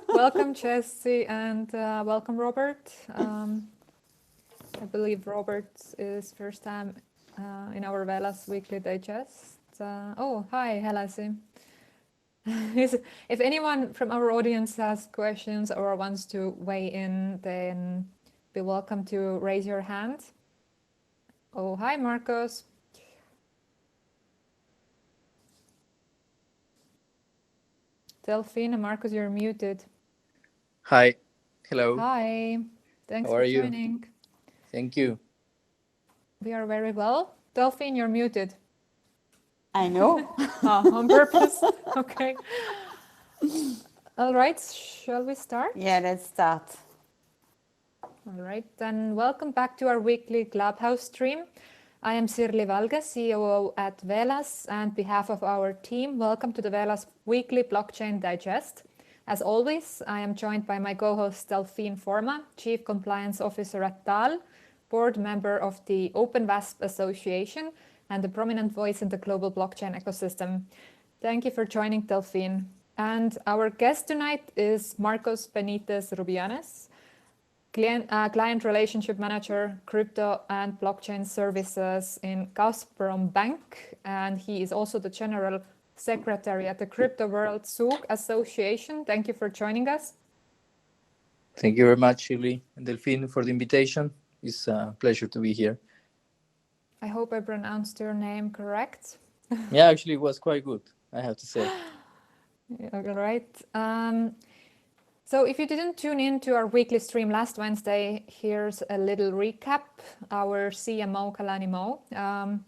Welcome, Jesse, and welcome, Robert. I believe Robert is first time in our Velas Weekly Digest. Hi, Helasi. If anyone from our audience has questions or wants to weigh in, then be welcome to raise your hand. Oh, hi, Marcos. Delphine and Marcos, you're muted. Hi. Hello. Hi. Thanks How for are you? joining. Thank you. We are very well. Delphine, you're muted. I know. On purpose. Okay. All right. Shall we start? Yeah, let's start. All right. Then welcome back to our weekly Clubhouse stream. I am Sirli Valge, COO at Velas, and on behalf of our team, welcome to the Velas Weekly Blockchain Digest. As always, I am joined by my co-host Delphine Forma, Chief Compliance Officer at DAL, board member of the Open WASP Association, and a prominent voice in the global blockchain ecosystem. Thank you for joining, Delphine. And our guest tonight is Marcos Benítez Rubianes, Client Relationship Manager, Crypto and Blockchain Services in Gazprombank, and he is also the General Secretary at the Crypto World Zug Association. Thank you for joining us. Thank you very much, Shirley and Delphine, for the invitation. It's a pleasure to be here. I hope I pronounced your name correct. Yeah, actually, it was quite good, I have to say. All right. So if you didn't tune in to our weekly stream last Wednesday, here's a little recap. Our CMO, Kalani Mo,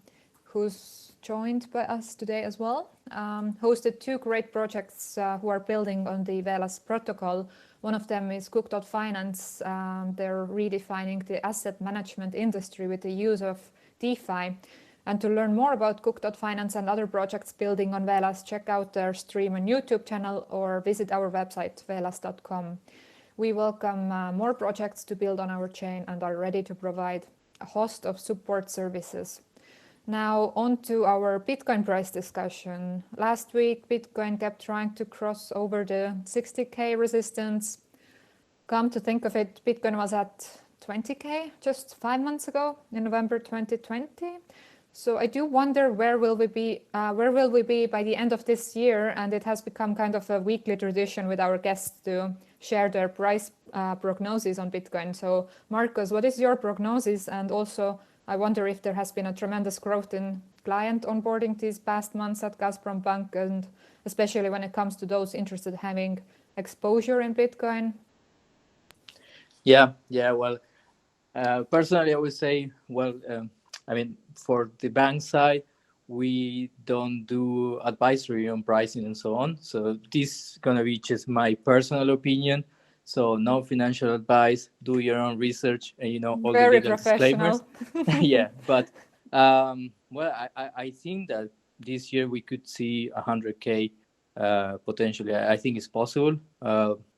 who's joined by us today as well, hosted two great projects who are building on the Velas protocol. One of them is Cook.Finance. They're redefining the asset management industry with the use of DeFi. And to learn more about Cook.Finance and other projects building on Velas, check out their stream on YouTube channel or visit our website, velas.com. We welcome more projects to build on our chain and are ready to provide a host of support services. Now on to our Bitcoin price discussion. Last week, Bitcoin kept trying to cross over the 60K resistance. Come to think of it, Bitcoin was at 20K just 5 months ago in November 2020. So I do wonder where will we be by the end of this year, and it has become kind of a weekly tradition with our guests to share their price prognosis on Bitcoin. So Marcos, what is your prognosis? And also, I wonder if there has been a tremendous growth in client onboarding these past months at Gazprombank, and especially when it comes to those interested in having exposure in Bitcoin. Yeah. Well, personally, I would say, for the bank side, we don't do advisory on pricing and so on. So this is going to be just my personal opinion. So no financial advice, do your own research, and all Very the legal disclaimers. Yeah, but I think that this year we could see 100K potentially. I think it's possible.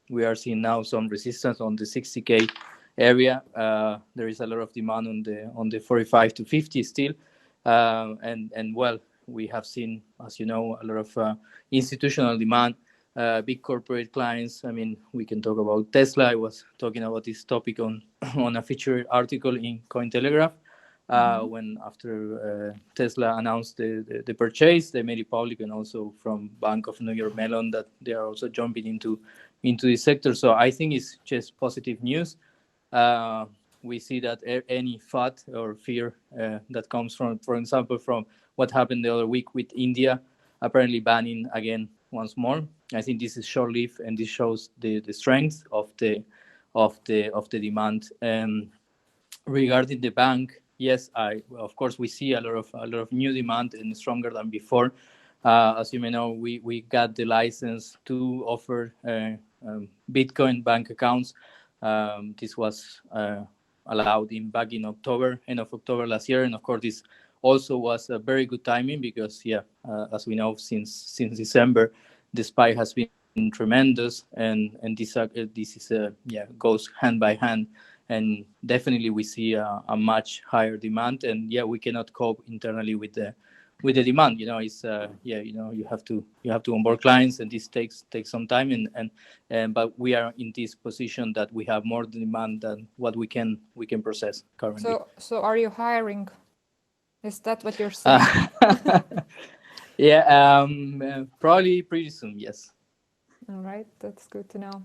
We are seeing now some resistance on the 60K area. There is a lot of demand on the 45 to 50 still, we have seen, as you know, a lot of institutional demand, big corporate clients. I mean, we can talk about Tesla. I was talking about this topic on a featured article in Cointelegraph. When after Tesla announced the purchase, they made it public, and also from Bank of New York Mellon that they are also jumping into the sector. So I think it's just positive news. We see that any FUD or fear that comes from, for example, from what happened the other week with India apparently banning again once more. I think this is short-lived, and this shows the strength of the demand. Regarding the bank, yes, of course we see a lot of new demand and stronger than before. As you may know, we got the license to offer Bitcoin bank accounts. This was allowed back in October, end of October last year, and of course this also was a very good timing because as we know, since December the spike has been tremendous, and this is goes hand by hand, and definitely we see a much higher demand, and we cannot cope internally with the demand. It's you have to onboard clients, and this takes some time, and but we are in this position that we have more demand than what we can process currently. So are you hiring? Is that what you're saying? Yeah, probably pretty soon, yes. All right, that's good to know.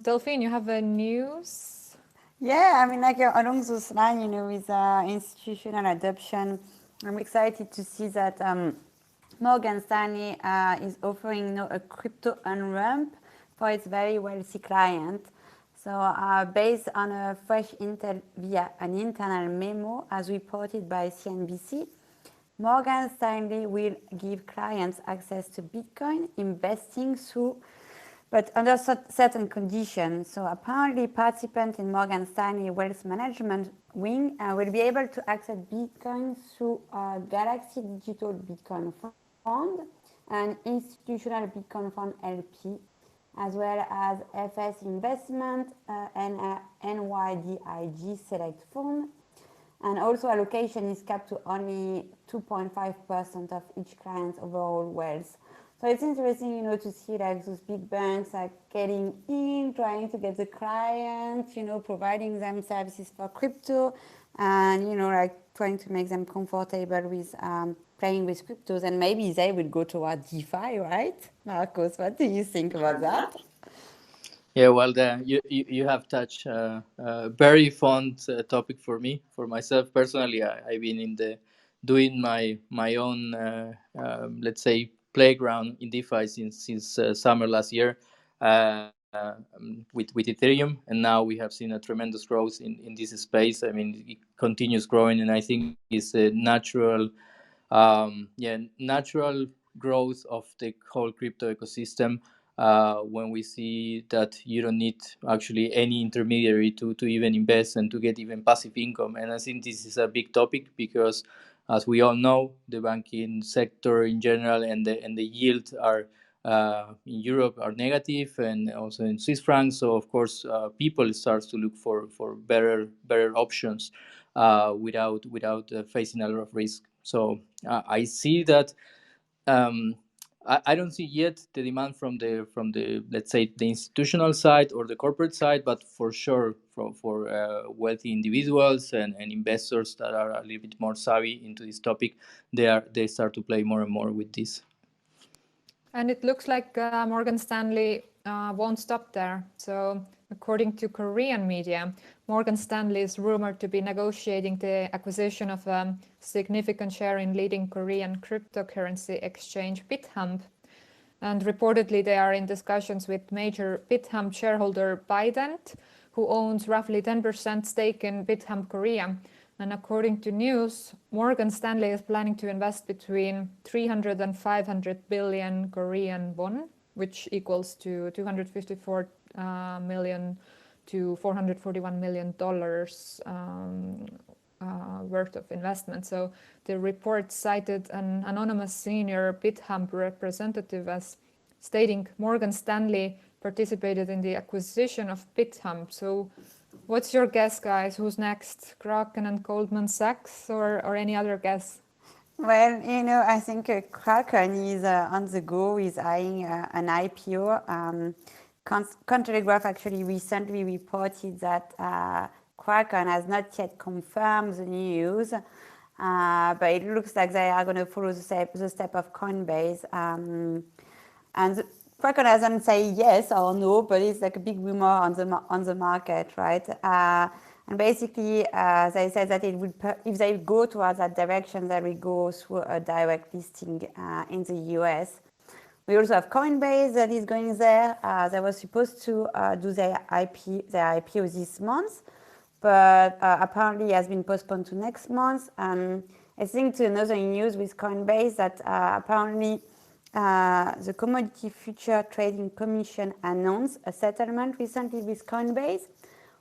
Delphine, you have a news? Yeah, I mean, like along those lines, with institutional adoption, I'm excited to see that Morgan Stanley is offering a crypto on-ramp for its very wealthy client. So based on a fresh intel via an internal memo, as reported by CNBC, Morgan Stanley will give clients access to Bitcoin investing but under certain conditions. So apparently participants in Morgan Stanley Wealth Management wing will be able to access Bitcoin through a Galaxy Digital Bitcoin Fund and Institutional Bitcoin Fund LP, as well as FS Investment and NYDIG Select Fund. And also allocation is capped to only 2.5% of each client's overall wealth. So it's interesting, to see like those big banks are getting in, trying to get the clients, providing them services for crypto, and like trying to make them comfortable with playing with cryptos, and maybe they will go toward DeFi, right? Marcos, what do you think about that? Yeah, well, you have touched a very fun topic for me, for myself personally. I've been doing my own let's say playground in DeFi since summer last year with Ethereum, and now we have seen a tremendous growth in this space. I mean, it continues growing, and I think it's a natural growth of the whole crypto ecosystem. When we see that you don't need actually any intermediary to even invest and to get even passive income. And I think this is a big topic because, as we all know, the banking sector in general and the yield are in Europe are negative, and also in Swiss francs. So of course, people start to look for better options without facing a lot of risk. So I see that. I don't see yet the demand from the let's say the institutional side or the corporate side, but for sure for wealthy individuals and investors that are a little bit more savvy into this topic, they start to play more and more with this. And it looks like Morgan Stanley won't stop there. So according to Korean media, Morgan Stanley is rumored to be negotiating the acquisition of a significant share in leading Korean cryptocurrency exchange BitHump. And reportedly, they are in discussions with major BitHump shareholder Bident, who owns roughly 10% stake in BitHump Korea. And according to news, Morgan Stanley is planning to invest between 300 and 500 billion Korean won, which equals to $254 million to $441 million worth of investment. So the report cited an anonymous senior BitHump representative as stating Morgan Stanley participated in the acquisition of BitHump. So what's your guess, guys? Who's next? Kraken and Goldman Sachs, or any other guess? Well, I think Kraken is on the go, is eyeing an IPO. Cointelegraph actually recently reported that Kraken has not yet confirmed the news, but it looks like they are going to follow the step of Coinbase. And Kraken hasn't said yes or no, but it's like a big rumor on the market, right? And basically, they said that if they go towards that direction, they will go through a direct listing in the US. We also have Coinbase that is going there. They were supposed to do their IPO this month, but apparently it has been postponed to next month. I think to another news with Coinbase that apparently the Commodity Future Trading Commission announced a settlement recently with Coinbase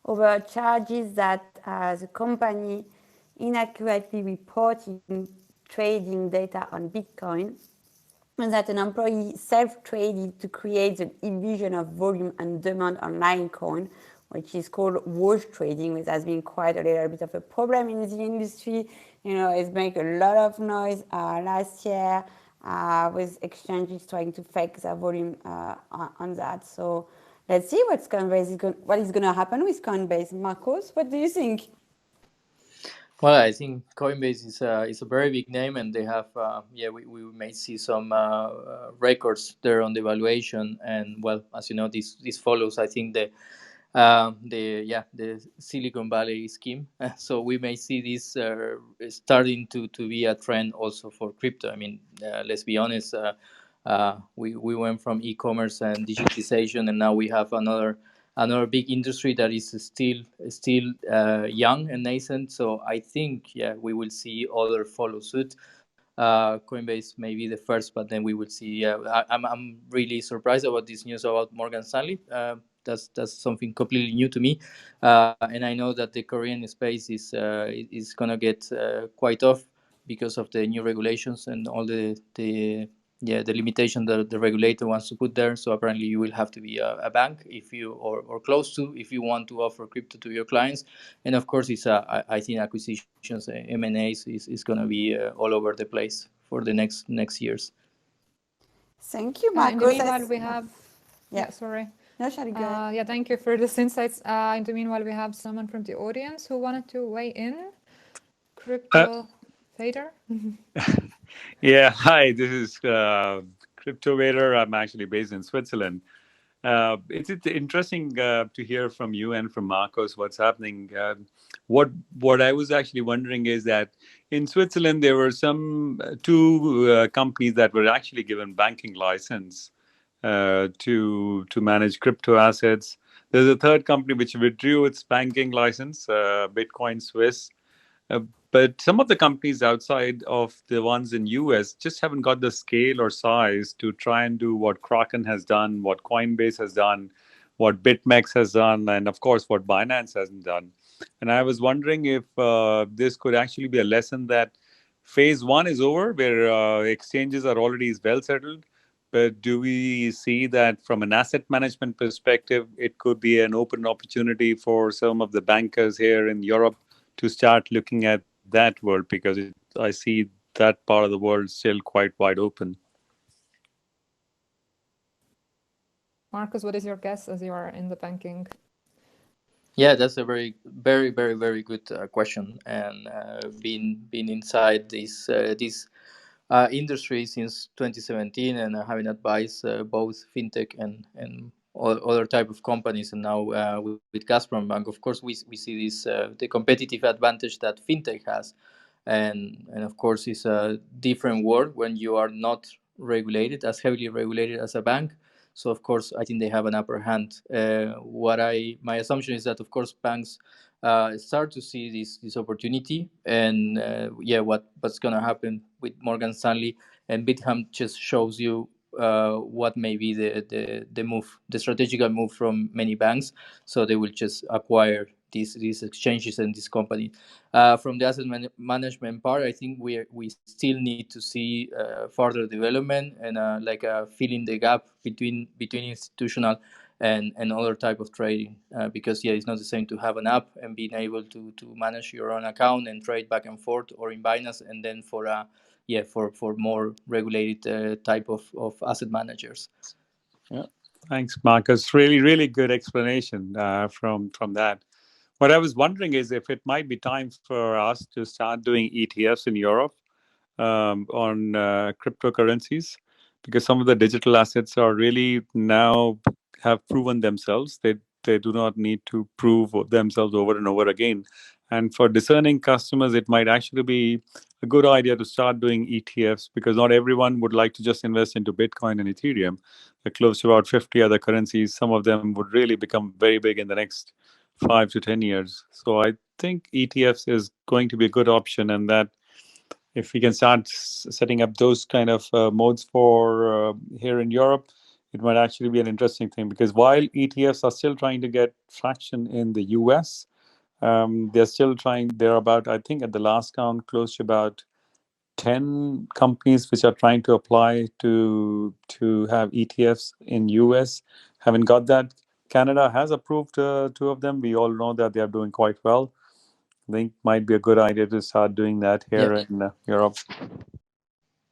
over charges that the company inaccurately reporting trading data on Bitcoin, and that an employee self-traded to create the illusion of volume and demand on Litecoin, which is called wash trading, which has been quite a little bit of a problem in the industry. It's made a lot of noise last year with exchanges trying to fake their volume on that. So let's see what is going to happen with Coinbase. Marcos, what do you think? Well, I think Coinbase is a very big name, and they have we may see some records there on the valuation. And well, as you know, this follows, I think, the Silicon Valley scheme. So we may see this starting to be a trend also for crypto. I mean, let's be honest. We went from e-commerce and digitization, and now we have another big industry that is still young and nascent. So I think we will see other follow suit. Coinbase may be the first, but then we will see. I'm really surprised about this news about Morgan Stanley. That's something completely new to me, and I know that the Korean space is gonna get quite off because of the new regulations and all the limitation that the regulator wants to put there. So apparently you will have to be a bank if you or close to, if you want to offer crypto to your clients. And of course, I think acquisitions, M&As is going to be all over the place for the next years. Thank you, In the Marcos. meanwhile, we have sorry. No, Shadi, go ahead. Thank you for this insights. In the meanwhile, we have someone from the audience who wanted to weigh in. Crypto Fader. Yeah, hi, this is Crypto Vader. I'm actually based in Switzerland. It's interesting to hear from you and from Marcos what's happening. What I was actually wondering is that in Switzerland there were two companies that were actually given banking license to manage crypto assets. There's a third company which withdrew its banking license, Bitcoin Swiss. But some of the companies outside of the ones in US just haven't got the scale or size to try and do what Kraken has done, what Coinbase has done, what BitMEX has done, and of course what Binance hasn't done. And I was wondering if this could actually be a lesson that phase one is over, where exchanges are already well settled. But do we see that from an asset management perspective, it could be an open opportunity for some of the bankers here in Europe to start looking at that world, because I see that part of the world still quite wide open. Marcos, what is your guess as you are in the banking? Yeah, that's a very good question. And being inside this industry since 2017, and having advised both fintech and other type of companies, and now with Gazprombank, of course we see this the competitive advantage that fintech has, and of course it's a different world when you are not regulated, as heavily regulated as a bank. So of course I think they have an upper hand. My assumption is that of course banks start to see this opportunity, and what's going to happen with Morgan Stanley and Bitham just shows you what may be the move, the strategical move from many banks. So they will just acquire these exchanges and this company. From the asset management part, I think we still need to see further development and filling the gap between institutional and other type of trading, because it's not the same to have an app and being able to manage your own account and trade back and forth, or in Binance, and then for more regulated type of asset managers. Yeah, thanks, Marcus. Really good explanation from that. What I was wondering is if it might be time for us to start doing ETFs in Europe on cryptocurrencies, because some of the digital assets are really now have proven themselves. They do not need to prove themselves over and over again. And for discerning customers, it might actually be a good idea to start doing ETFs, because not everyone would like to just invest into Bitcoin and Ethereum. They're close to about 50 other currencies. Some of them would really become very big in the next 5 to 10 years. So I think ETFs is going to be a good option, and that if we can start setting up those kind of modes for here in Europe, it might actually be an interesting thing, because while ETFs are still trying to get traction in the US, they're still trying. They're about, I think, at the last count, close to about 10 companies which are trying to apply to have ETFs in US. Haven't got that Canada has approved 2 of them. We all know that they are doing quite well. I think might be a good idea to start doing that here in Europe.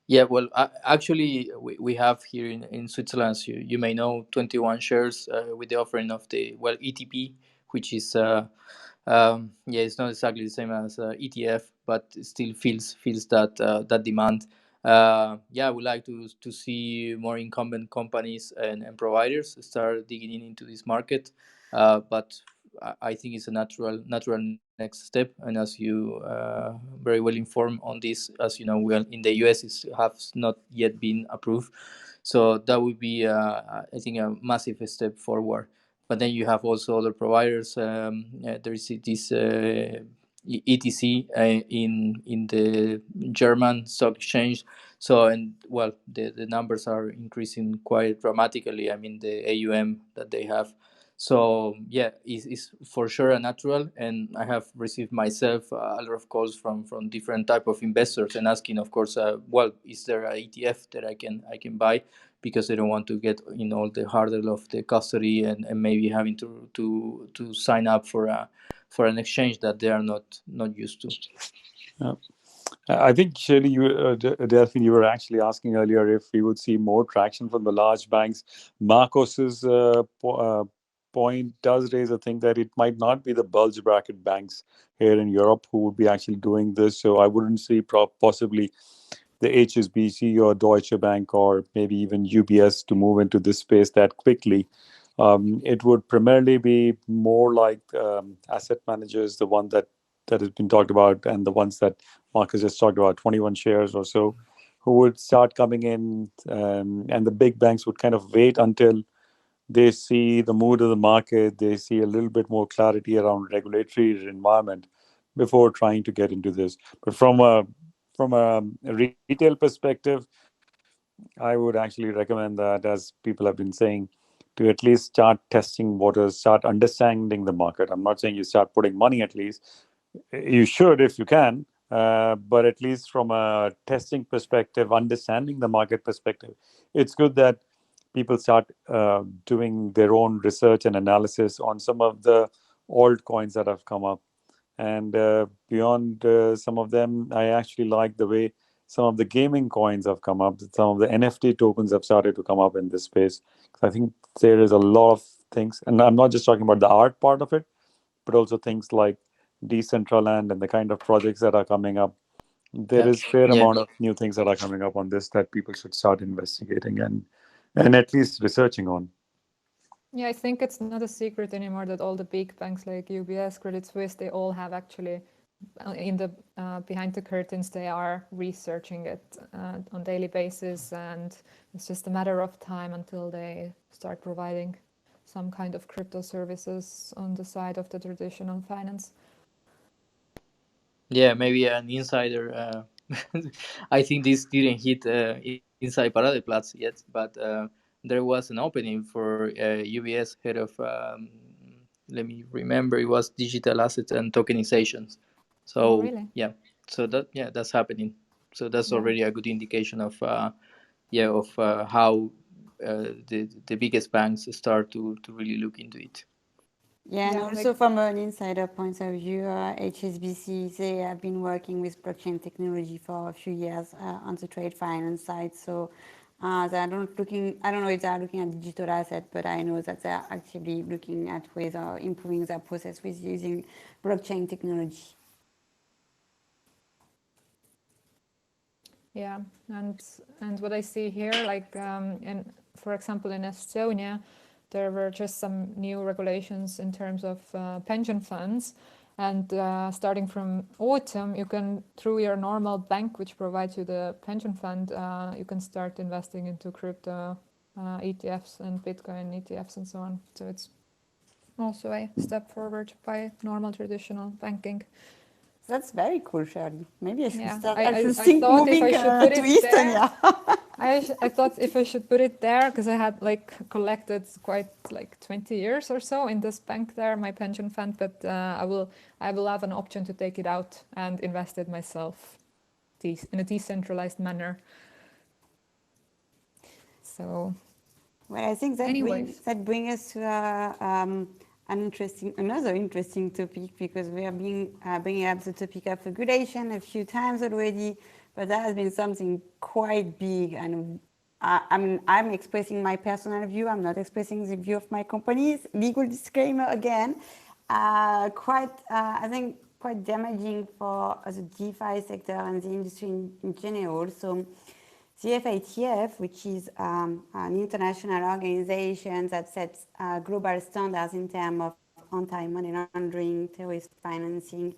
Yeah, well, actually, we have here in Switzerland, as you may know, 21 shares with the offering of the, well, ETP, which is, yeah, it's not exactly the same as ETF, but it still feels that that demand. Yeah, I would like to see more incumbent companies and providers start digging into this market, but I think it's a natural next step. And as you very well informed on this, as you know, well, in the US it has not yet been approved, so that would be I think a massive step forward. But then you have also other providers. There is this ETC in the German stock exchange. So, and well, the numbers are increasing quite dramatically. I mean, the AUM that they have. So yeah, it's for sure a natural. And I have received myself a lot of calls from different type of investors and asking, of course, well, is there a ETF that I can buy, because they don't want to get in all the hurdle of the custody and maybe having to sign up for an exchange that they are not used to. I think, Shirley, Delphine, you were actually asking earlier if we would see more traction from the large banks. Marcos's point does raise a thing that it might not be the bulge bracket banks here in Europe who would be actually doing this. So I wouldn't see possibly the HSBC or Deutsche Bank or maybe even UBS to move into this space that quickly. It would primarily be more like asset managers, the one that has been talked about, and the ones that Marcus just talked about, 21 shares or so, who would start coming in, and the big banks would kind of wait until they see the mood of the market, they see a little bit more clarity around regulatory environment before trying to get into this. But from a retail perspective, I would actually recommend that, as people have been saying, to at least start testing waters, start understanding the market. I'm not saying you start putting money, at least. You should if you can, but at least from a testing perspective, understanding the market perspective, it's good that people start doing their own research and analysis on some of the old coins that have come up. And beyond some of them, I actually like the way some of the gaming coins have come up. Some of the NFT tokens have started to come up in this space. I think there is a lot of things, and I'm not just talking about the art part of it, but also things like Decentraland and the kind of projects that are coming up. There is fair amount of new things that are coming up on this that people should start investigating and at least researching on. Yeah, I think it's not a secret anymore that all the big banks like UBS, Credit Suisse, they all have actually in the behind the curtains, they are researching it on daily basis, and it's just a matter of time until they start providing some kind of crypto services on the side of the traditional finance. Yeah, maybe an insider. I think this didn't hit inside Paradeplatz yet, but there was an opening for UBS head of, let me remember, it was digital assets and tokenizations. So really? yeah, so that's happening. So that's already a good indication of how the biggest banks start to really look into it. Yeah, and also from an insider point of view, HSBC, they have been working with blockchain technology for a few years on the trade finance side. So they are not looking, I don't know if they are looking at digital asset, but I know that they are actively looking at ways of improving their process with using blockchain technology. Yeah, and what I see here, like for example, in Estonia, there were just some new regulations in terms of pension funds, and starting from autumn, you can, through your normal bank, which provides you the pension fund, you can start investing into crypto ETFs and Bitcoin ETFs and so on. So it's also a step forward by normal traditional banking. That's very cool, Shirley. Maybe I should start. I should think moving to Estonia. I thought if I should put it there, because I had like collected quite like 20 years or so in this bank there, my pension fund, but I will have an option to take it out and invest it myself in a decentralized manner. So Well, I think that brings us to another interesting topic, because we are bringing up the topic of regulation a few times already, but that has been something quite big. And I'm expressing my personal view. I'm not expressing the view of my company's legal disclaimer again. I think quite damaging for the DeFi sector and the industry in general. So the FATF, which is an international organization that sets global standards in terms of anti-money laundering, terrorist financing,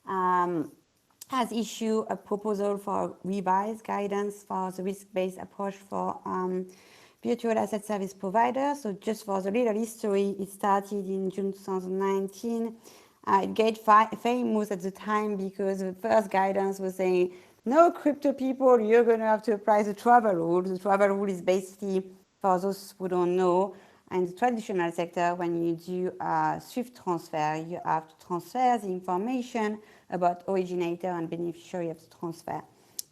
has issued a proposal for revised guidance for the risk-based approach for virtual asset service providers. So just for the little history, it started in June 2019. It got famous at the time because the first guidance was saying, no crypto people, you're going to have to apply the travel rule. The travel rule is basically, for those who don't know, in the traditional sector, when you do a SWIFT transfer, you have to transfer the information about originator and beneficiary of the transfer.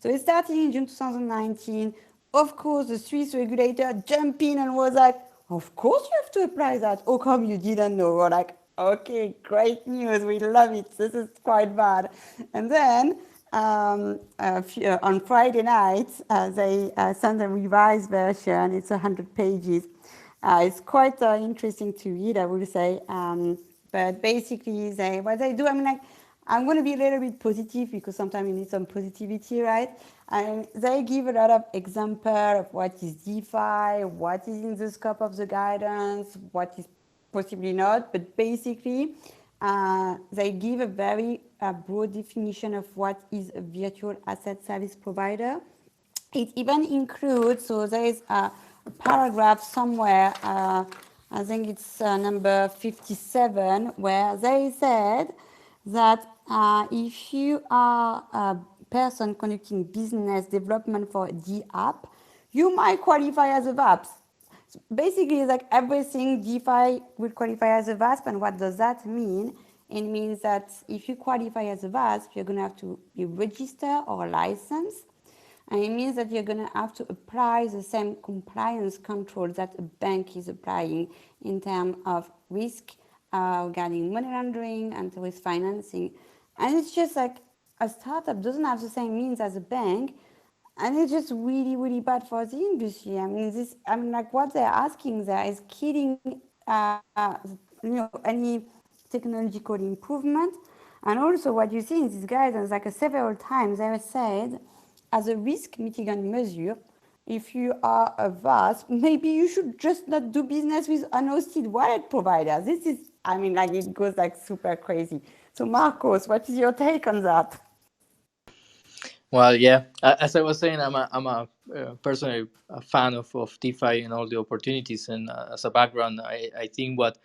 So it started in June 2019. Of course, the Swiss regulator jumped in and was like, of course you have to apply that. How come you didn't know? We're like, okay, great news. We love it. This is quite bad. And then on Friday night, they sent a revised version. It's 100 pages. It's quite interesting to read, I would say. But basically, what they do, I'm going to be a little bit positive, because sometimes you need some positivity, right? And they give a lot of examples of what is DeFi, what is in the scope of the guidance, what is possibly not. But basically, they give a very broad definition of what is a virtual asset service provider. It even includes, so there is a paragraph somewhere, I think it's number 57, where they said that if you are a person conducting business development for the app, you might qualify as a VASP. So basically, it's like everything DeFi will qualify as a VASP. And what does that mean? It means that if you qualify as a VASP, you're going to have to be registered or licensed. And it means that you're going to have to apply the same compliance controls that a bank is applying in terms of risk regarding money laundering and terrorist financing. And it's just like a startup doesn't have the same means as a bank. And it's just really, really bad for the industry. What they're asking there is killing any technological improvement. And also what you see in this guidance, several times they have said, as a risk mitigant measure, if you are a VASP, maybe you should just not do business with unhosted wallet providers. This is, it goes super crazy. So Marcos, what is your take on that? Well, yeah, as I was saying, I'm a personally a fan of DeFi and all the opportunities. And as a background, I think what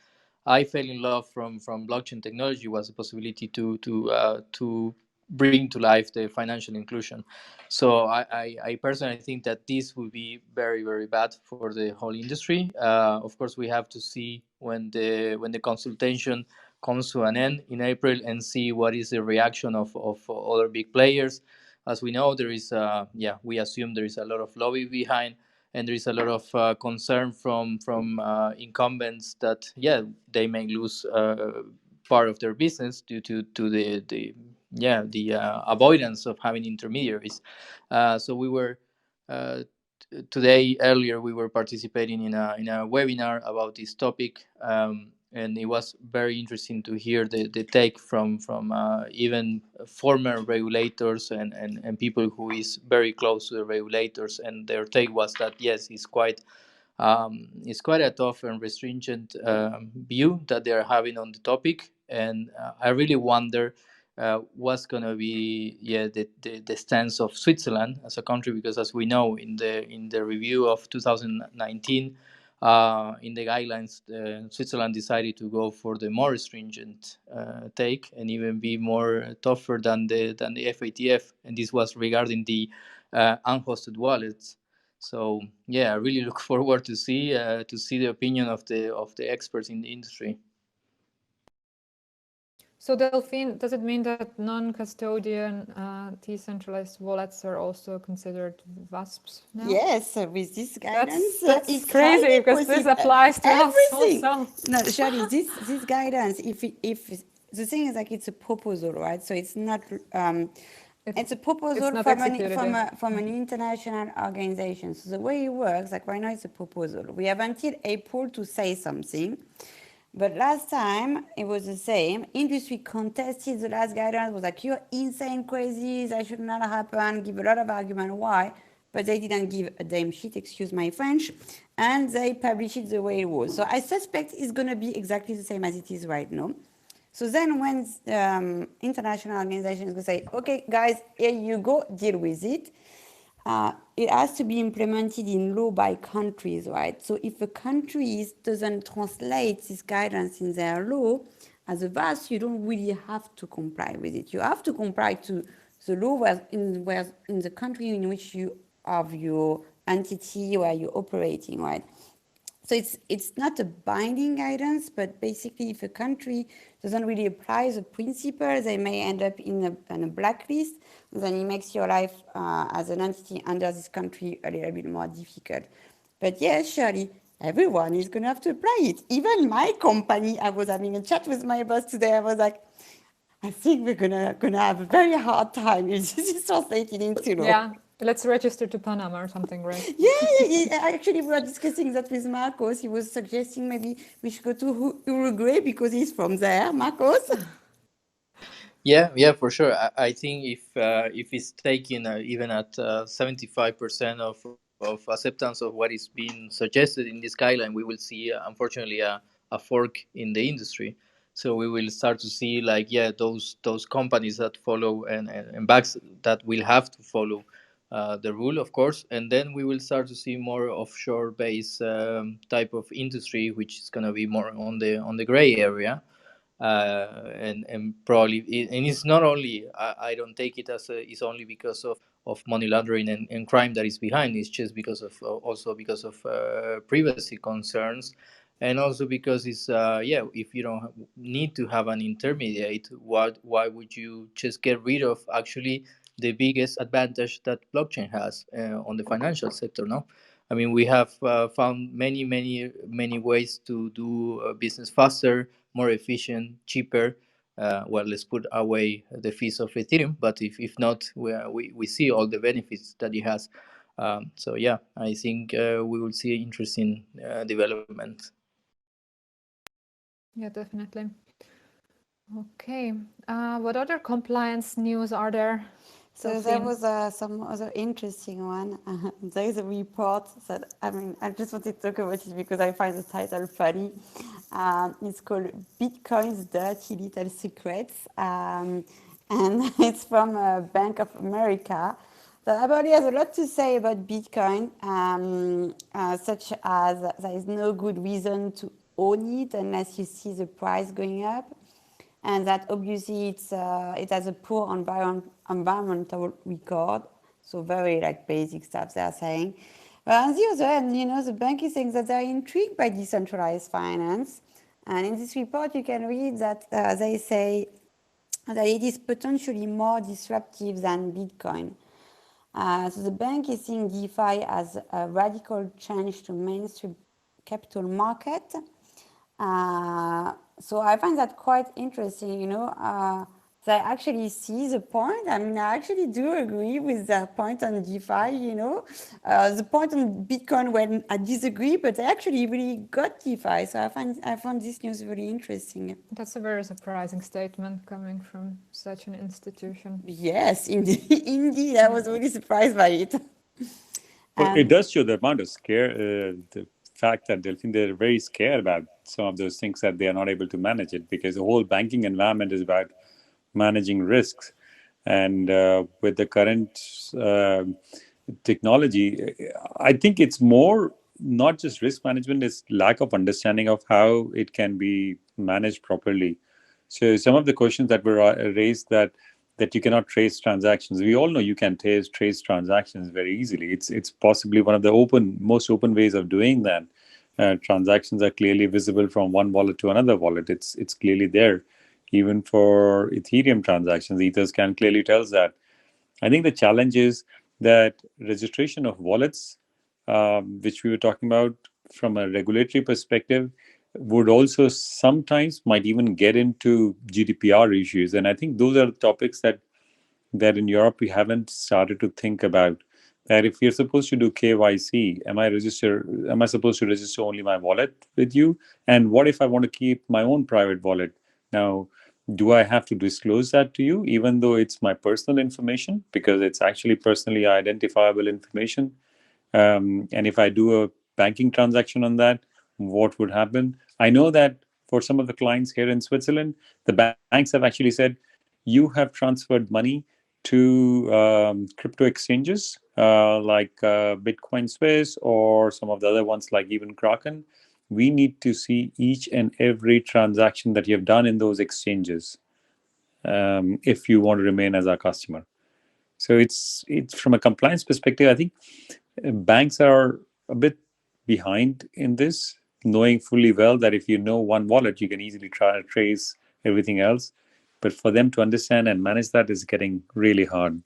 I fell in love from blockchain technology was the possibility to bring to life the financial inclusion. So I personally think that this would be very, very bad for the whole industry. Of course, we have to see when the consultation comes to an end in April and see what is the reaction of other big players. As we know, there is we assume there is a lot of lobby behind, and there is a lot of concern from incumbents that they may lose part of their business due to the avoidance of having intermediaries. So we were earlier we were participating in a webinar about this topic. And it was very interesting to hear the take from even former regulators and people who is very close to the regulators. And their take was that, yes, it's quite a tough and restringent view that they are having on the topic. And I really wonder what's going to be the stance of Switzerland as a country, because as we know, in the review of 2019, in the guidelines, Switzerland decided to go for the more stringent take and even be more tougher than the FATF, and this was regarding the unhosted wallets. So I really look forward to see the opinion of the experts in the industry. So Delphine, does it mean that non-custodian decentralized wallets are also considered VASPs now? Yes, with this guidance, That's it's crazy highly because this possible. applies to us Everything. also. No, Shirley, this guidance, if the thing is like it's a proposal, right? So it's not. It's a proposal not from executed, an international organization. So the way it works, like right now, it's a proposal. We have until April to say something. But last time it was the same. Industry contested the last guidance, was like, you're insane, crazy, that should not happen, give a lot of argument why, but they didn't give a damn shit, excuse my French, and they published it the way it was. So I suspect it's going to be exactly the same as it is right now. So then when international organizations will say, okay, guys, here you go, deal with it, it has to be implemented in law by countries, right? So if a country doesn't translate this guidance in their law, as a VAS, you don't really have to comply with it. You have to comply to the law in the country in which you have your entity where you're operating, right? So it's not a binding guidance, but basically if a country doesn't really apply the principle, they may end up in a blacklist. Then it makes your life as an entity under this country a little bit more difficult. But yes, surely everyone is going to have to apply it. Even my company, I was having a chat with my boss today. I was like, I think we're gonna have a very hard time if this is translated into law. Yeah, let's register to Panama or something, right? Yeah. Actually, we were discussing that with Marcos. He was suggesting maybe we should go to Uruguay because he's from there. Marcos? Yeah, for sure. I think if it's taken even at 75% of acceptance of what is being suggested in this guideline, we will see, unfortunately, a fork in the industry. So we will start to see, like, those companies that follow and banks that will have to follow the rule, of course, and then we will start to see more offshore-based type of industry, which is going to be more on the gray area. And probably and it's not only I don't take it as it's only because of money laundering and crime that is behind. It's just because of also because of privacy concerns, and also because it's if you don't need to have an intermediate, why would you just get rid of actually the biggest advantage that blockchain has on the financial sector? No, I mean, we have found many ways to do business faster, more efficient, cheaper. Well, let's put away the fees of Ethereum, but if not, we see all the benefits that it has. So yeah, I think we will see interesting development. Yeah, definitely. Okay. What other compliance news are there? So there was some other interesting one. There is a report that, I just wanted to talk about it because I find the title funny. It's called Bitcoin's Dirty Little Secrets. And it's from Bank of America. So everybody has a lot to say about Bitcoin, such as there is no good reason to own it unless you see the price going up. And that obviously it has a poor environmental record, so very basic stuff they are saying. But on the other hand, the bank is saying that they're intrigued by decentralized finance. And in this report, you can read that they say that it is potentially more disruptive than Bitcoin. So the bank is seeing DeFi as a radical change to mainstream capital market. So I find that quite interesting, they actually see the point. I actually do agree with their point on DeFi, the point on Bitcoin when I disagree, but they actually really got DeFi. So I found this news really interesting. That's a very surprising statement coming from such an institution. Yes, indeed, I was really surprised by it. But it does show the amount of scare, the fact that they're very scared about some of those things that they are not able to manage it, because the whole banking environment is about managing risks. And with the current technology, I think it's more not just risk management, it's lack of understanding of how it can be managed properly. So some of the questions that were raised that you cannot trace transactions. We all know you can trace transactions very easily. It's possibly one of the most open ways of doing that. Transactions are clearly visible from one wallet to another wallet. It's clearly there. even for Ethereum transactions. Etherscan clearly tells that. I think the challenge is that registration of wallets, which we were talking about from a regulatory perspective, would also sometimes might even get into GDPR issues. And I think those are topics that in Europe we haven't started to think about. That if you're supposed to do KYC, am I supposed to register only my wallet with you? And what if I want to keep my own private wallet? Now, do I have to disclose that to you, even though it's my personal information, because it's actually personally identifiable information? And if I do a banking transaction on that, what would happen? I know that for some of the clients here in Switzerland, the banks have actually said, you have transferred money to crypto exchanges like Bitcoin Swiss or some of the other ones like even Kraken. We need to see each and every transaction that you have done in those exchanges if you want to remain as our customer. So it's from a compliance perspective, I think banks are a bit behind in this, knowing fully well that if you know one wallet, you can easily try to trace everything else. But for them to understand and manage that is getting really hard.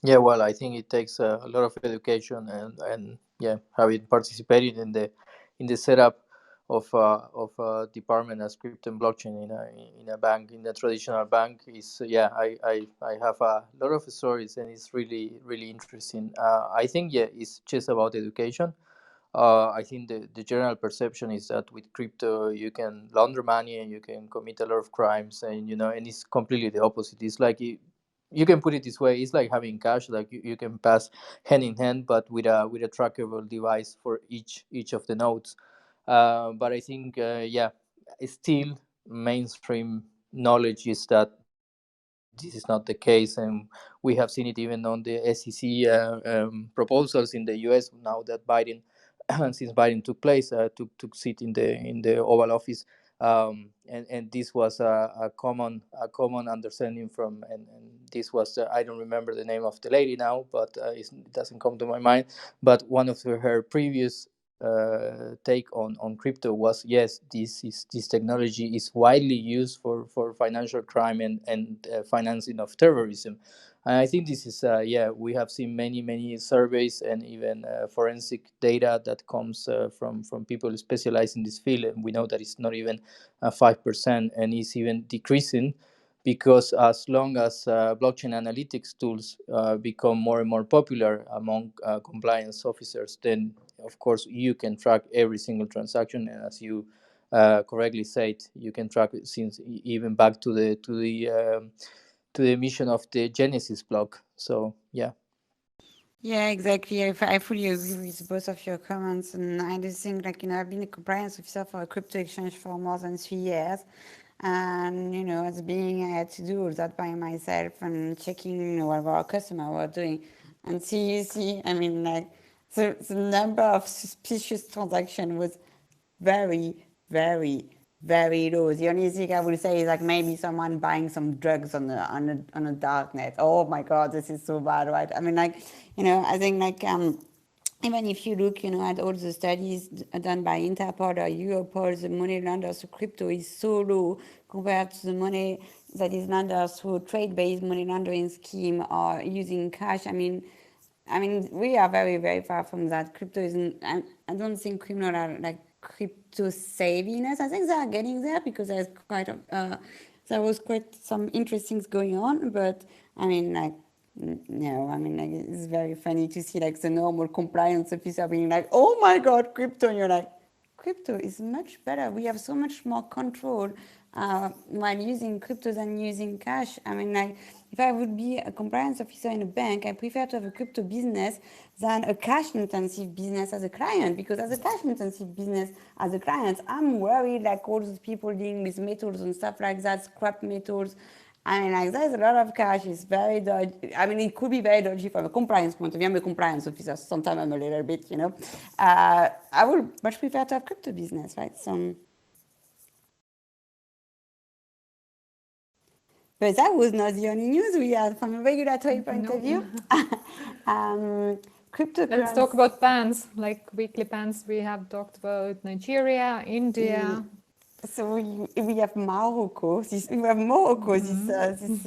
Yeah, well, I think it takes a lot of education and yeah, having participated in the setup of a department as crypto and blockchain in a bank, in a traditional bank is I have a lot of stories and it's really interesting. I think it's just about education. I think the general perception is that with crypto you can launder money and you can commit a lot of crimes, and and it's completely the opposite. It's like you can put it this way: it's like having cash, like you can pass hand in hand, but with a trackable device for each of the nodes. But I think it's still mainstream knowledge is that this is not the case, and we have seen it even on the SEC proposals in the US now that Biden, since Biden took place, took seat in the Oval Office, and this was a common understanding from, and this was I don't remember the name of the lady now, but it doesn't come to my mind. But one of her previous take on crypto was, yes, this technology is widely used for financial crime and financing of terrorism. And I think this is we have seen many surveys and even forensic data that comes from people specialized in this field, and we know that it's not even 5%, and it's even decreasing, because as long as blockchain analytics tools become more and more popular among compliance officers, then of course you can track every single transaction, and as you correctly said, you can track it since even back to the emission of the Genesis block. So yeah. Yeah, exactly. I fully agree with both of your comments, and I just think, like, I've been a compliance officer for a crypto exchange for more than 3 years, and as being I had to do all that by myself and checking what our customers were doing, and see, I mean, like, the number of suspicious transactions was very, very, very low. The only thing I would say is, like, maybe someone buying some drugs on a dark net. Oh my God, this is so bad, right? I mean, like, I think, like, even if you look, at all the studies done by Interpol or Europol, the money laundered through crypto is so low compared to the money that is laundered through trade-based money laundering scheme or using cash. I mean, we are very, very far from that. Crypto isn't. I don't think criminals are like crypto saviness. I think they are getting there because there was quite some interesting things going on. But I mean, like, no, I mean, like, it's very funny to see, like, the normal compliance officer being like, "Oh my God, crypto!" And you're like, crypto is much better. We have so much more control while using crypto than using cash. I mean, like, if I would be a compliance officer in a bank, I prefer to have a crypto business than a cash-intensive business as a client, because as a cash-intensive business as a client, I'm worried, like, all those people dealing with metals and stuff like that, scrap metals. I mean, like, there's a lot of cash. It's very dodgy. I mean, it could be very dodgy from a compliance point of view. I'm a compliance officer. Sometimes I'm a little bit, I would much prefer to have crypto business, right? So, but that was not the only news we had from a regulatory point of view. Cryptocurrency. Let's talk about bans, like weekly bans. We have talked about Nigeria, India, So we have Morocco. We have Morocco this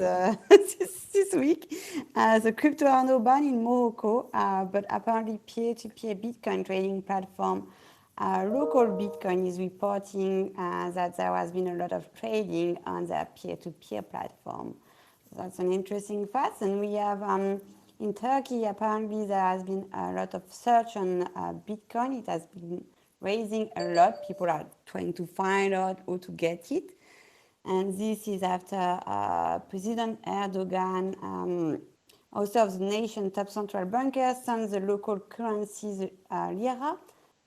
week. The crypto are now banned in Morocco, but apparently peer-to-peer Bitcoin trading platform Local Bitcoin is reporting that there has been a lot of trading on their peer-to-peer platform. That's an interesting fact. And we have in Turkey, apparently there has been a lot of search on Bitcoin. It has been raising a lot. People are trying to find out how to get it. And this is after President Erdogan, also of the nation, top central banker, sent the local currency lira,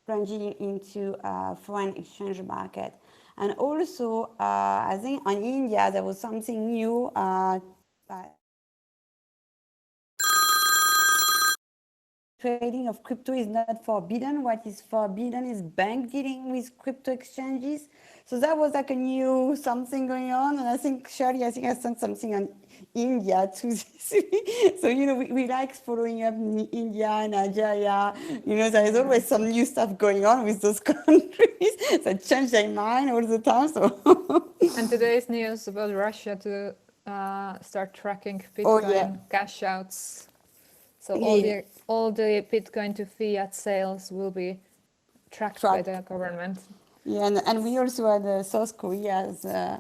plunging into foreign exchange market. And also, I think on India, there was something new. Trading of crypto is not forbidden. What is forbidden is bank dealing with crypto exchanges. So that was like a new something going on. And I think, Shirley, I sent something on India too. So, we like following up India, Nigeria. There is always some new stuff going on with those countries that change their mind all the time. So. And today's news about Russia to start tracking Bitcoin cash outs. So all the Bitcoin to fiat sales will be tracked by the government. Yeah, and we also had South Korea,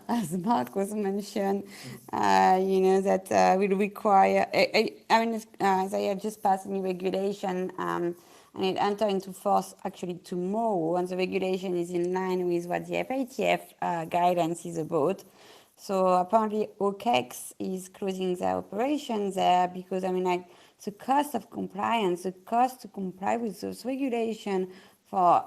as Marcos mentioned, that will require. They have just passed a new regulation, and it entered into force actually tomorrow. And the regulation is in line with what the FATF guidance is about. So apparently, OKEX is closing their operations there because the cost of compliance, the cost to comply with those regulations for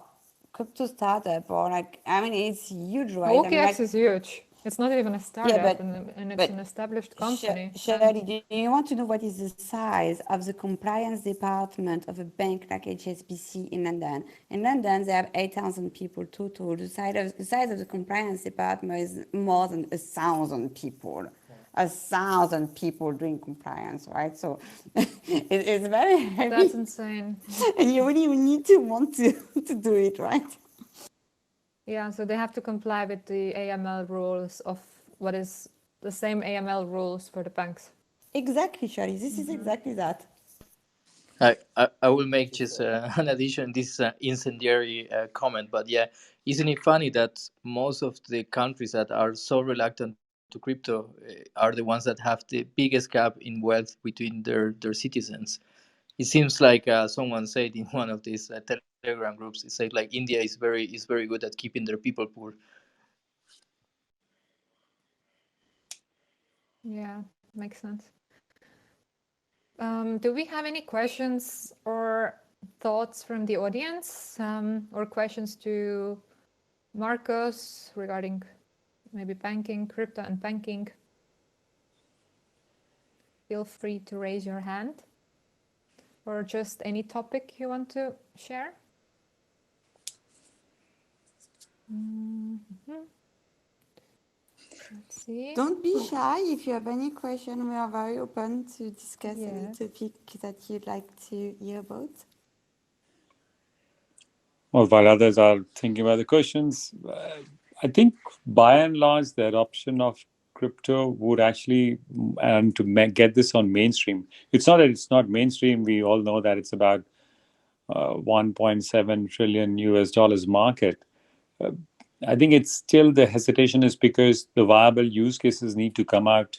crypto startup it's huge, right? OKX is huge. It's not even a startup, and it's an established company. Shirley, do you want to know what is the size of the compliance department of a bank like HSBC in London? In London, they have 8,000 people total. The size of the compliance department is more than 1,000 people. 1,000 people doing compliance, right? So it's very heavy. That's insane. And you really need to want to do it, right? Yeah, so they have to comply with the AML rules of what is the same AML rules for the banks. Exactly, Shari. This is exactly that. I will make just an addition, this incendiary comment, but yeah, isn't it funny that most of the countries that are so reluctant to crypto are the ones that have the biggest gap in wealth between their citizens? It seems like someone said in one of these Telegram groups, it said like India is very good at keeping their people poor. Yeah, makes sense. Do we have any questions or thoughts from the audience, or questions to Marcos regarding maybe banking, crypto and banking? Feel free to raise your hand, or just any topic you want to share. Let's see. Don't be shy. If you have any question, we are very open to discuss any topic that you'd like to hear about. Well, while others are thinking about the questions, I think by and large, the adoption of crypto would actually, and to get this on mainstream. It's not that it's not mainstream. We all know that it's about 1.7 trillion US dollars market. I think it's still the hesitation is because the viable use cases need to come out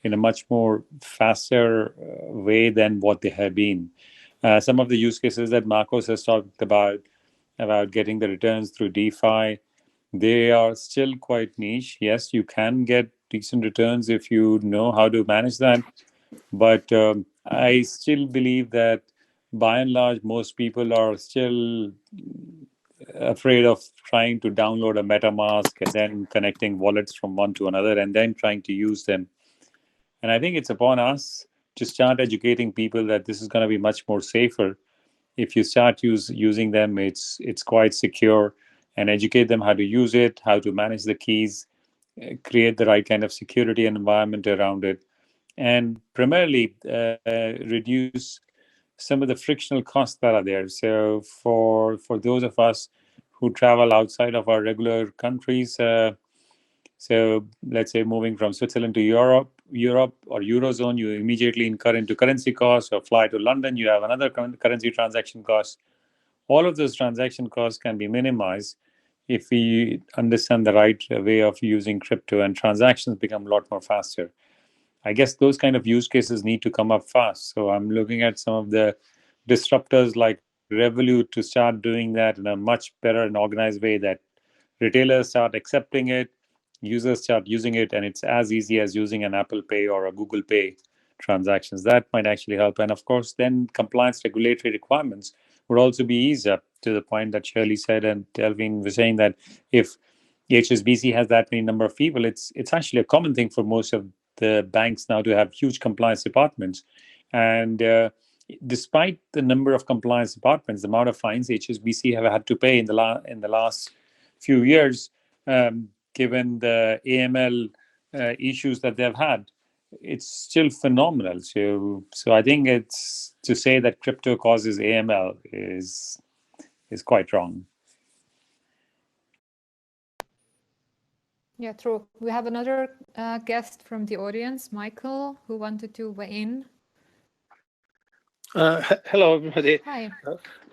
in a much more faster way than what they have been. Some of the use cases that Marcos has talked about getting the returns through DeFi, they are still quite niche. Yes, you can get decent returns if you know how to manage that. But I still believe that by and large, most people are still afraid of trying to download a MetaMask and then connecting wallets from one to another and then trying to use them. And I think it's upon us to start educating people that this is going to be much more safer. If you start using them, it's quite secure, and educate them how to use it, how to manage the keys, create the right kind of security environment around it, and primarily reduce some of the frictional costs that are there. So for those of us who travel outside of our regular countries. So let's say moving from Switzerland to Europe or Eurozone, you immediately incur into currency costs, or fly to London, you have another currency transaction cost. All of those transaction costs can be minimized if we understand the right way of using crypto, and transactions become a lot more faster. I guess those kind of use cases need to come up fast. So I'm looking at some of the disruptors like Revolut to start doing that in a much better and organized way, that retailers start accepting it, users start using it, and it's as easy as using an Apple Pay or a Google Pay transactions. That might actually help. And of course, then compliance regulatory requirements would also be easier, to the point that Shirley said and Delvin was saying, that if HSBC has that many number of people, it's actually a common thing for most of the banks now to have huge compliance departments. And despite the number of compliance departments, the amount of fines HSBC have had to pay in the last few years, given the AML issues that they've had, it's still phenomenal. So I think it's to say that crypto causes AML is quite wrong. Yeah, true. We have another guest from the audience, Michael, who wanted to weigh in. Hello, everybody. Hi.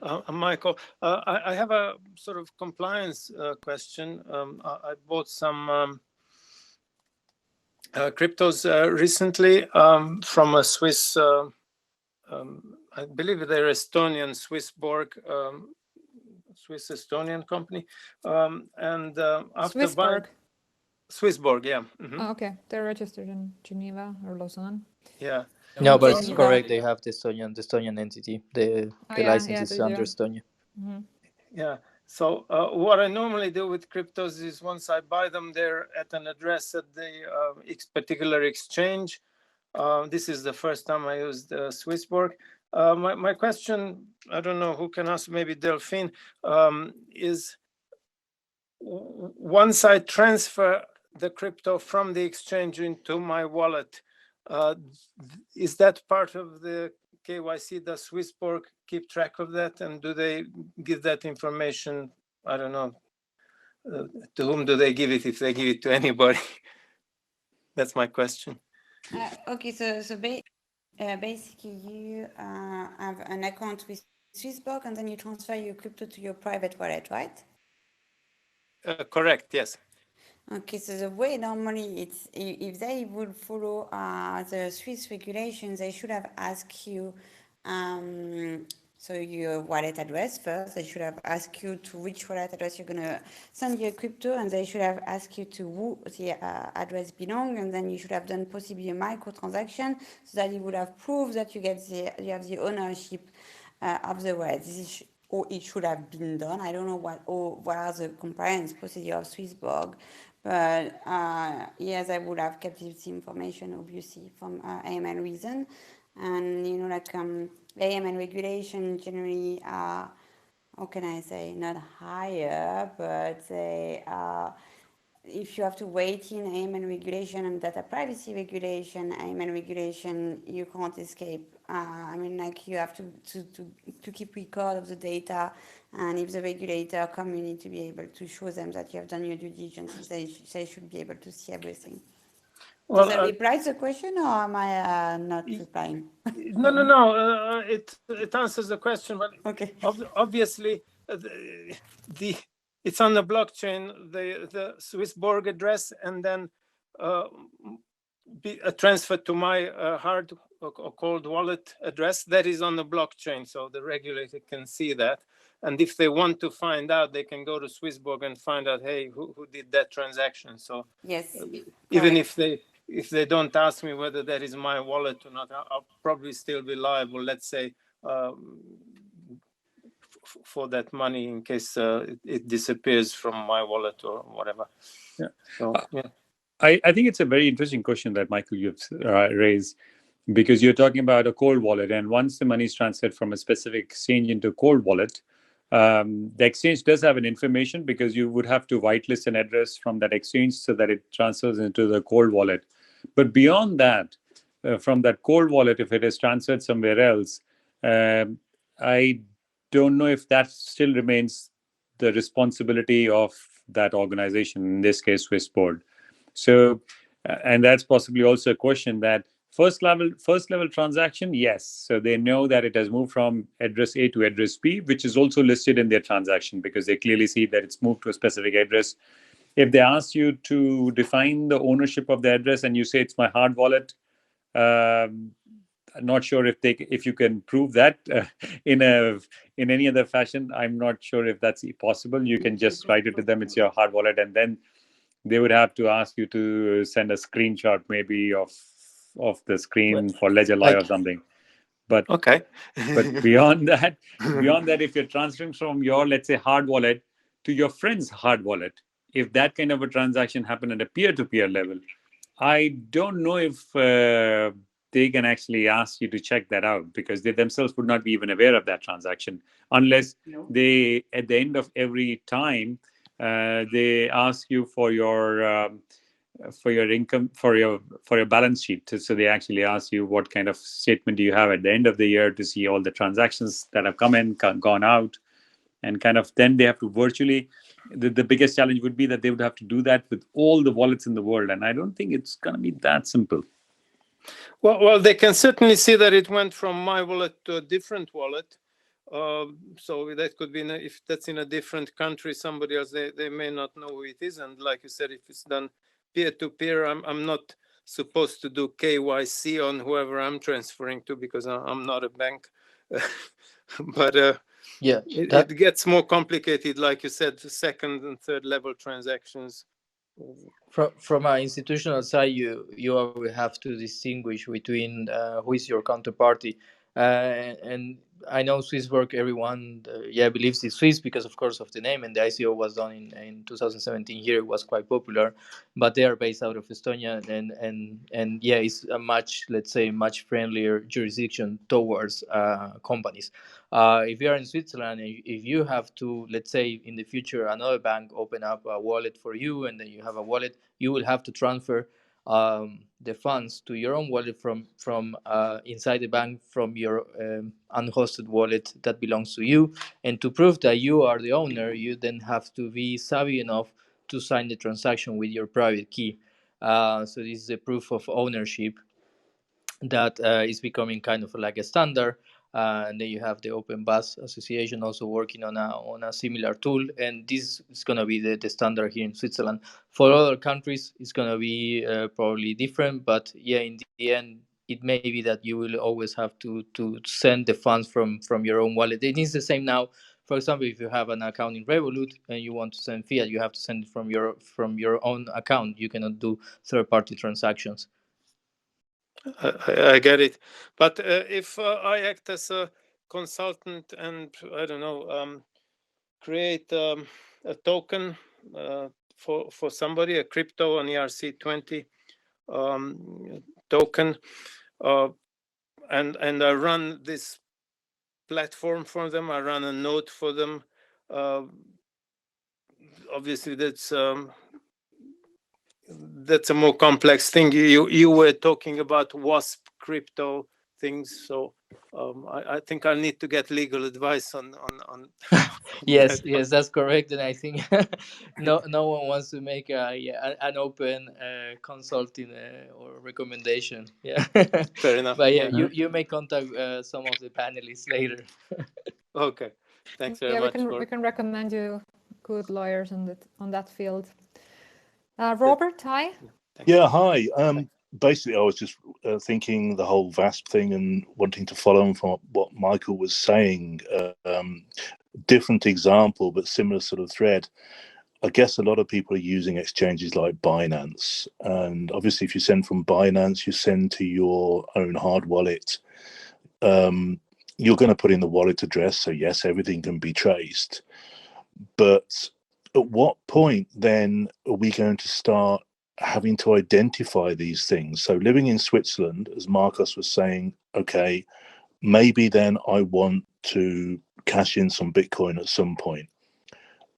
I'm Michael. I have a sort of compliance question. I bought some cryptos recently from a Swiss, I believe they're Estonian, Swiss-Estonian company. And after buying... Swissborg, yeah. Mm-hmm. Oh, okay. They're registered in Geneva or Lausanne. Yeah. No, but it's correct. They have the Estonian entity. The license is under Estonia. Mm-hmm. Yeah. So what I normally do with cryptos is, once I buy them, they're at an address at the particular exchange. This is the first time I used Swissborg. My question, I don't know who can answer, maybe Delphine, is once I transfer the crypto from the exchange into my wallet, is that part of the KYC? Does Swissborg keep track of that? And do they give that information? I don't know. To whom do they give it, if they give it to anybody? That's my question. Okay, so basically you have an account with Swissborg, and then you transfer your crypto to your private wallet, right? Correct, yes. Okay, so the way normally it's, if they would follow the Swiss regulations, they should have asked you, so your wallet address first. They should have asked you to which wallet address you're gonna send your crypto, and they should have asked you to who the address belong, and then you should have done possibly a micro transaction, so that you would have proved that you have the ownership of the wallet. This is or it should have been done. I don't know what are the compliance procedure of Swissborg, but yes, I would have kept this information, obviously, from AML reason. And you know, like AML regulation generally are, how can I say, not higher, but they if you have to wait in AML regulation and data privacy regulation, AML regulation, you can't escape. I mean, like, you have to keep record of the data, and if the regulator come, you need to be able to show them that you have done your due diligence. They should be able to see everything. Well, does that reply to the question, or am I not replying? No. It answers the question, but okay. Obviously, it's on the blockchain, the Swissborg address, and then be transferred to my hard or cold wallet address that is on the blockchain, so the regulator can see that. And if they want to find out, they can go to Swissborg and find out, hey, who did that transaction? So yes, even if they don't ask me whether that is my wallet or not, I'll probably still be liable, let's say, for that money in case it disappears from my wallet or whatever. Yeah. So, yeah. I think it's a very interesting question that, Michael, you've raised, because you're talking about a cold wallet, and once the money is transferred from a specific exchange into a cold wallet, the exchange does have an information, because you would have to whitelist an address from that exchange so that it transfers into the cold wallet. But beyond that, from that cold wallet, if it is transferred somewhere else, I don't know if that still remains the responsibility of that organization, in this case, Swissboard. So, and that's possibly also a question that first level transaction, yes. So they know that it has moved from address A to address B, which is also listed in their transaction because they clearly see that it's moved to a specific address. If they ask you to define the ownership of the address and you say it's my hard wallet, I'm not sure if you can prove that in any other fashion. I'm not sure if that's possible. You can just write it to them, it's your hard wallet, and then they would have to ask you to send a screenshot maybe of the screen for Ledger Live or something. But okay. but beyond that, if you're transferring from your, let's say, hard wallet to your friend's hard wallet, if that kind of a transaction happened at a peer-to-peer level, I don't know if they can actually ask you to check that out, because they themselves would not be even aware of that transaction unless they, at the end of every time, they ask you for your income, for your balance sheet. So they actually ask you what kind of statement do you have at the end of the year to see all the transactions that have come in, gone out, and kind of then they have to virtually. The biggest challenge would be that they would have to do that with all the wallets in the world, and I don't think it's going to be that simple. Well, they can certainly see that it went from my wallet to a different wallet. So that could be, if that's in a different country, somebody else, they may not know who it is. And like you said, if it's done peer-to-peer, I'm not supposed to do KYC on whoever I'm transferring to, because I'm not a bank. But it gets more complicated, like you said, the second and third level transactions. From an institutional side, you always have to distinguish between who is your counterparty, and I know Swissborg, everyone believes it's Swiss because of course of the name, and the ICO was done in 2017 here. It was quite popular, but they are based out of Estonia, and it's a much friendlier jurisdiction towards companies. If you are in Switzerland, if you have to, let's say in the future, another bank open up a wallet for you, and then you have a wallet, you will have to transfer the funds to your own wallet from inside the bank, from your unhosted wallet that belongs to you. And to prove that you are the owner, you then have to be savvy enough to sign the transaction with your private key. So this is a proof of ownership that is becoming kind of like a standard. And then you have the Open Bus Association also working on a similar tool, and this is going to be the standard here in Switzerland. For other countries, it's going to be probably different, but in the end, it may be that you will always have to send the funds from your own wallet. It is the same now. For example, if you have an account in Revolut and you want to send fiat, you have to send it from your own account. You cannot do third-party transactions. I get it, but if I act as a consultant and I don't know, create a token for somebody, a crypto, an ERC20 token, and I run this platform for them, I run a node for them. Obviously, that's a more complex thing. You were talking about WASP crypto things, so I think I need to get legal advice on Yes, that's correct, and I think no one wants to make an open consulting or recommendation. Yeah, fair enough. But you may contact some of the panelists later. Okay, thanks very much. We can recommend you good lawyers on that field. Robert, hi. Yeah, hi. Basically, I was just thinking the whole VASP thing and wanting to follow on from what Michael was saying. Different example, but similar sort of thread. I guess a lot of people are using exchanges like Binance. And obviously, if you send from Binance, you send to your own hard wallet. You're going to put in the wallet address. So yes, everything can be traced. But at what point then are we going to start having to identify these things? So living in Switzerland, as Marcos was saying, okay, maybe then I want to cash in some Bitcoin at some point.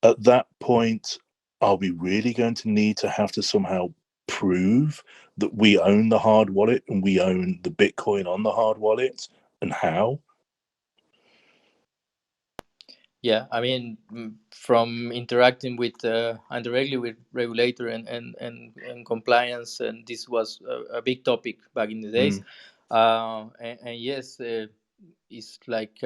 At that point, are we really going to need to have to somehow prove that we own the hard wallet and we own the Bitcoin on the hard wallet, and how? Yeah, I mean, from interacting with indirectly with regulator and compliance, and this was a big topic back in the days. And yes, it's like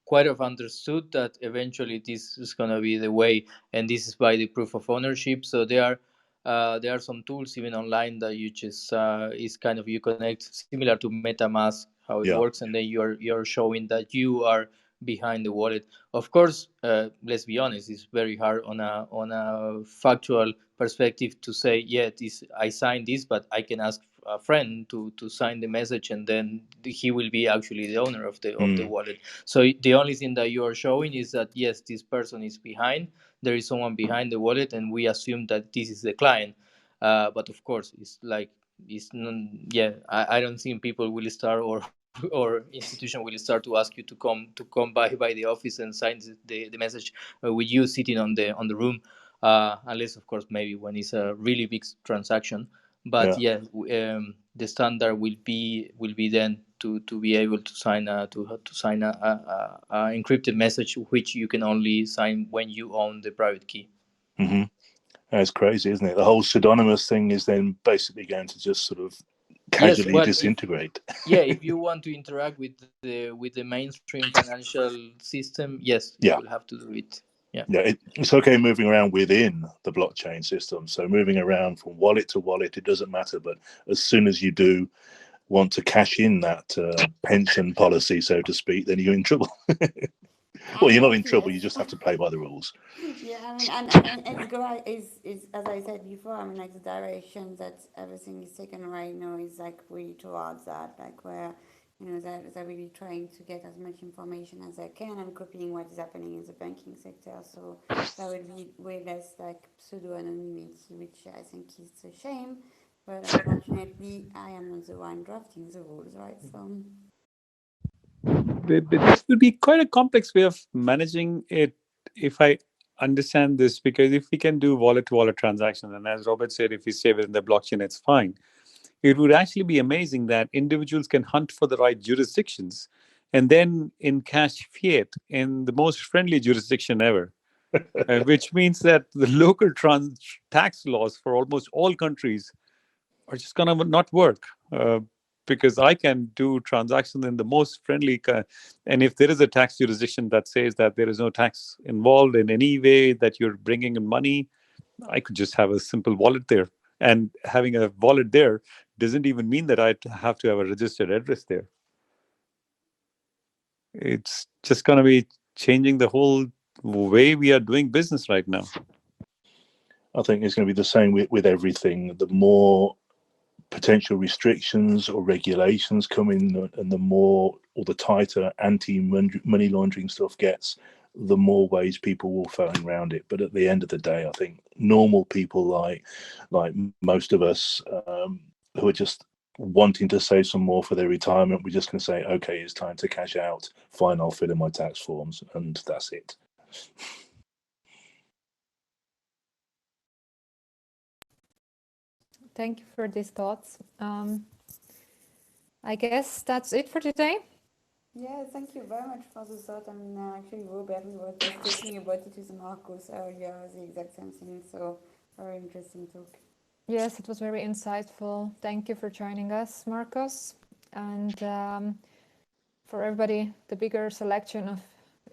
quite of understood that eventually this is gonna be the way, and this is by the proof of ownership. So there are some tools even online that you just is kind of you connect similar to MetaMask how it Yeah. works, and then you're showing that you are behind the wallet. Of course, let's be honest, it's very hard on a factual perspective to say, yeah, this I signed this, but I can ask a friend to sign the message, and then he will be actually the owner of the wallet. So the only thing that you are showing is that yes, this person is behind. There is someone behind the wallet, and we assume that this is the client. But of course, it's like yeah. I don't think people will start or institution will start to ask you to come by the office and sign the message with you sitting on the room, unless of course maybe when it's a really big transaction. But yeah, the standard will be then to be able to sign a encrypted message, which you can only sign when you own the private key. Mm-hmm. That's crazy, isn't it? The whole pseudonymous thing is then basically going to just sort of casually disintegrate. If you want to interact with the mainstream financial system, yes, you will have to do it. Yeah, it's okay moving around within the blockchain system. So moving around from wallet to wallet, it doesn't matter. But as soon as you do want to cash in that pension policy, so to speak, then you're in trouble. Well, you're not in trouble. You just have to play by the rules. Yeah, I mean, and it's great. Is as I said before. I mean, like the direction that everything is taken right now is like really towards that, like where they're really trying to get as much information as they can and copying what is happening in the banking sector. So there will be way less like pseudo anonymity, which I think is a shame. But unfortunately, I am not the one drafting the rules, right? So. But this would be quite a complex way of managing it, if I understand this, because if we can do wallet-to-wallet transactions, and as Robert said, if we stay within the blockchain, it's fine. It would actually be amazing that individuals can hunt for the right jurisdictions and then encash fiat in the most friendly jurisdiction ever, which means that the local tax laws for almost all countries are just going to not work. Because I can do transactions in the most friendly, and if there is a tax jurisdiction that says that there is no tax involved in any way that you're bringing in money, I could just have a simple wallet there. And having a wallet there doesn't even mean that I have to have a registered address there. It's just going to be changing the whole way we are doing business right now. I think it's going to be the same with everything. The more potential restrictions or regulations come in, and the more or the tighter anti-money laundering stuff gets, the more ways people will find around it. But at the end of the day, I think normal people like most of us who are just wanting to save some more for their retirement, we're just going to say, okay, it's time to cash out. Fine, I'll fill in my tax forms, and that's it. Thank you for these thoughts. I guess that's it for today. Yeah, thank you very much for the thought. I mean, actually, Robert, we were just talking about it with Marcos earlier, the exact same thing. So, very interesting talk. Yes, it was very insightful. Thank you for joining us, Marcos. And for everybody, the bigger selection of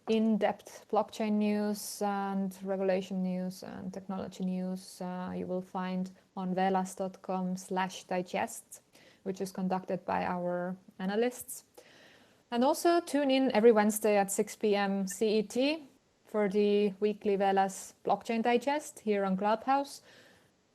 in-depth blockchain news and regulation news and technology news you will find on velas.com/digest, which is conducted by our analysts. And also tune in every Wednesday at 6 p.m. CET for the weekly Velas Blockchain Digest here on Clubhouse.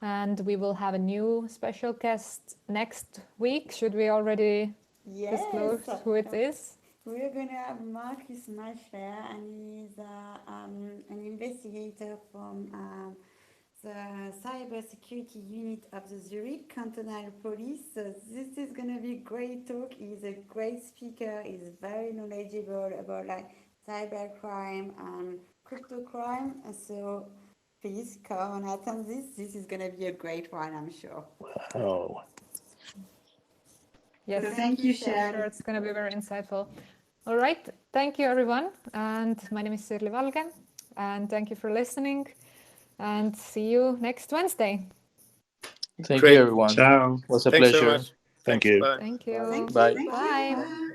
And we will have a new special guest next week. Should we already disclose who it is? We're going to have Marcus Benítez, and he's an investigator from the cybersecurity unit of the Zurich Cantonal Police. So this is going to be a great talk. He's a great speaker. He's very knowledgeable about like cybercrime and crypto crime. So please come and attend this. This is going to be a great one, I'm sure. Oh. Yes, so thank you, Sure, it's going to be very insightful. All right. Thank you, everyone. And my name is Sirli Valge. And thank you for listening. And see you next Wednesday. Thank Great. you, everyone. Ciao. It was a Thanks pleasure. very much. Thank Thanks. you. Bye. Thank you. Bye. Bye.